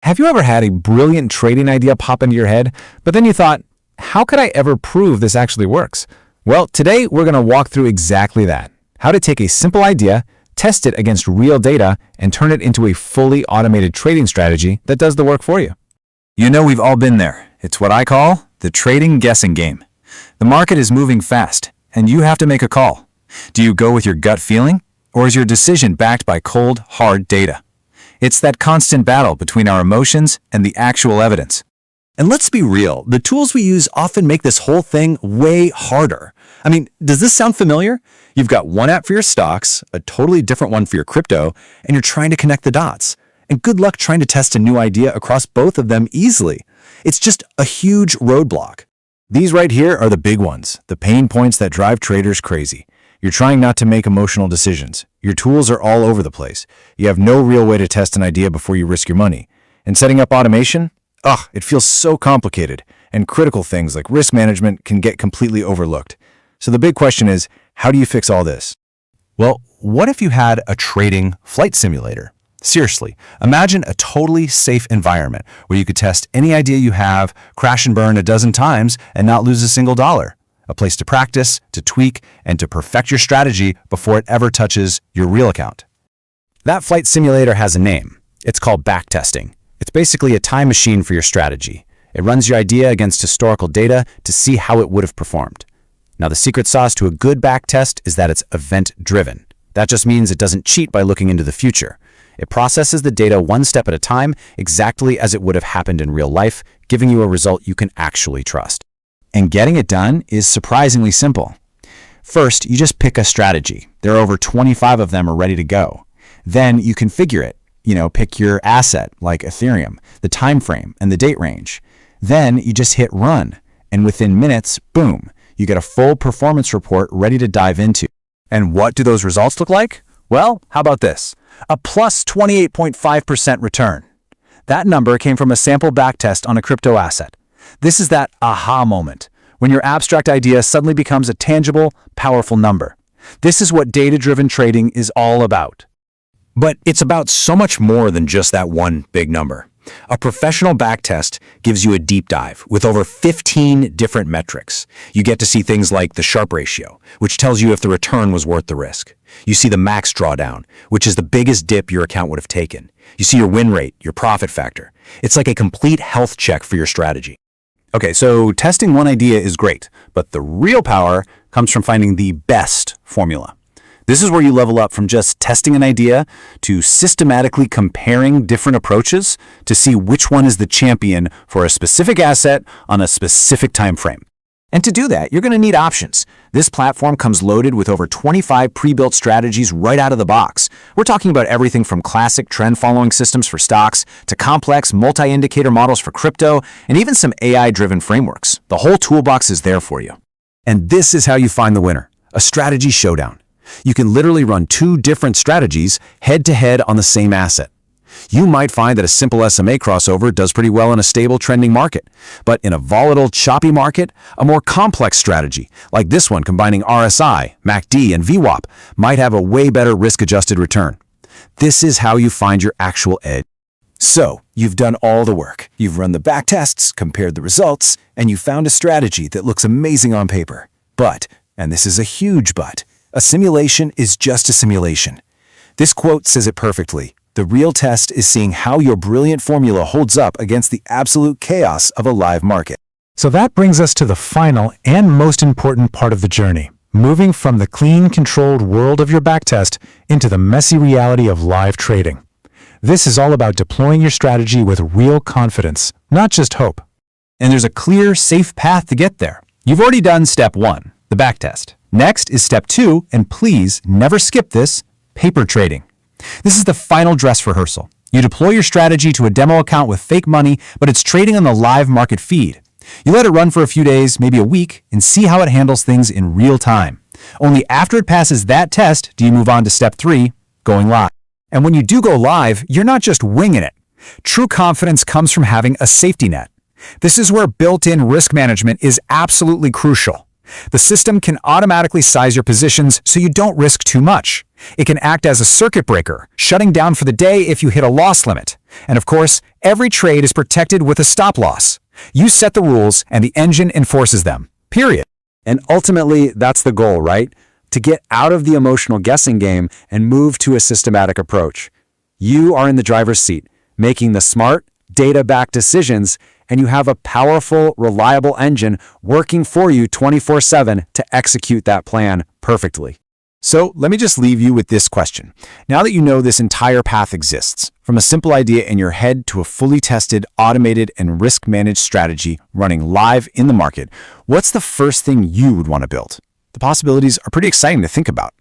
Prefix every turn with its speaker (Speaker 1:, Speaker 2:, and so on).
Speaker 1: Have you ever had a brilliant trading idea pop into your head, but then you thought, how could I ever prove this actually works? Well, today we're going to walk through exactly that. How to take a simple idea, test it against real data, and turn it into a fully automated trading strategy that does the work for you.
Speaker 2: You know, we've all been there. It's what I call the trading guessing game. The market is moving fast, and you have to make a call. Do you go with your gut feeling, or is your decision backed by cold, hard data? It's that constant battle between our emotions and the actual evidence.
Speaker 3: And let's be real, the tools we use often make this whole thing way harder. I mean, does this sound familiar? You've got one app for your stocks, a totally different one for your crypto, and you're trying to connect the dots. And good luck trying to test a new idea across both of them easily. It's just a huge roadblock.
Speaker 1: These right here are the big ones, the pain points that drive traders crazy. You're trying not to make emotional decisions. Your tools are all over the place. You have no real way to test an idea before you risk your money. And setting up automation? It feels so complicated, and critical things like risk management can get completely overlooked. So the big question is, how do you fix all this?
Speaker 3: Well, what if you had a trading flight simulator? Seriously, imagine a totally safe environment where you could test any idea you have, crash and burn a dozen times, and not lose a single dollar. A place to practice, to tweak, and to perfect your strategy before it ever touches your real account.
Speaker 1: That flight simulator has a name. It's called backtesting. It's basically a time machine for your strategy. It runs your idea against historical data to see how it would have performed. Now, the secret sauce to a good backtest is that it's event-driven. That just means it doesn't cheat by looking into the future. It processes the data one step at a time, exactly as it would have happened in real life, giving you a result you can actually trust. And getting it done is surprisingly simple. First, you just pick a strategy. There are over 25 of them ready to go. Then you configure it. Pick your asset, like Ethereum, the time frame, and the date range. Then you just hit run, and within minutes, boom, you get a full performance report ready to dive into. And what do those results look like? Well, how about this? A plus 28.5% return. That number came from a sample backtest on a crypto asset. This is that aha moment, when your abstract idea suddenly becomes a tangible, powerful number. This is what data-driven trading is all about.
Speaker 3: But it's about so much more than just that one big number. A professional backtest gives you a deep dive with over 15 different metrics. You get to see things like the Sharpe ratio, which tells you if the return was worth the risk. You see the max drawdown, which is the biggest dip your account would have taken. You see your win rate, your profit factor. It's like a complete health check for your strategy.
Speaker 1: Okay, so testing one idea is great, but the real power comes from finding the best formula. This is where you level up from just testing an idea to systematically comparing different approaches to see which one is the champion for a specific asset on a specific time frame. And to do that, you're going to need options. This platform comes loaded with over 25 pre-built strategies right out of the box. We're talking about everything from classic trend-following systems for stocks to complex multi-indicator models for crypto and even some AI-driven frameworks. The whole toolbox is there for you. And this is how you find the winner, a strategy showdown. You can literally run two different strategies head-to-head on the same asset. You might find that a simple SMA crossover does pretty well in a stable trending market, but in a volatile, choppy market, a more complex strategy, like this one combining RSI, MACD, and VWAP, might have a way better risk-adjusted return. This is how you find your actual edge. So, you've done all the work. You've run the backtests, compared the results, and you found a strategy that looks amazing on paper. But, and this is a huge but, a simulation is just a simulation. This quote says it perfectly. The real test is seeing how your brilliant formula holds up against the absolute chaos of a live market.
Speaker 4: So that brings us to the final and most important part of the journey, moving from the clean, controlled world of your backtest into the messy reality of live trading. This is all about deploying your strategy with real confidence, not just hope.
Speaker 1: And there's a clear, safe path to get there. You've already done step 1, the backtest. Next is step 2, and please never skip this, paper trading. This is the final dress rehearsal. You deploy your strategy to a demo account with fake money, but it's trading on the live market feed. You let it run for a few days, maybe a week, and see how it handles things in real time. Only after it passes that test do you move on to step 3, going live. And when you do go live, you're not just winging it. True confidence comes from having a safety net. This is where built-in risk management is absolutely crucial. The system can automatically size your positions so you don't risk too much. It can act as a circuit breaker, shutting down for the day if you hit a loss limit.
Speaker 2: And of course, every trade is protected with a stop loss. You set the rules and the engine enforces them. Period.
Speaker 3: And ultimately, that's the goal, right? To get out of the emotional guessing game and move to a systematic approach. You are in the driver's seat, making the smart, data-backed decisions, and you have a powerful, reliable engine working for you 24/7 to execute that plan perfectly.
Speaker 1: So let me just leave you with this question. Now that you know this entire path exists, from a simple idea in your head to a fully tested, automated, and risk-managed strategy running live in the market, what's the first thing you would want to build? The possibilities are pretty exciting to think about.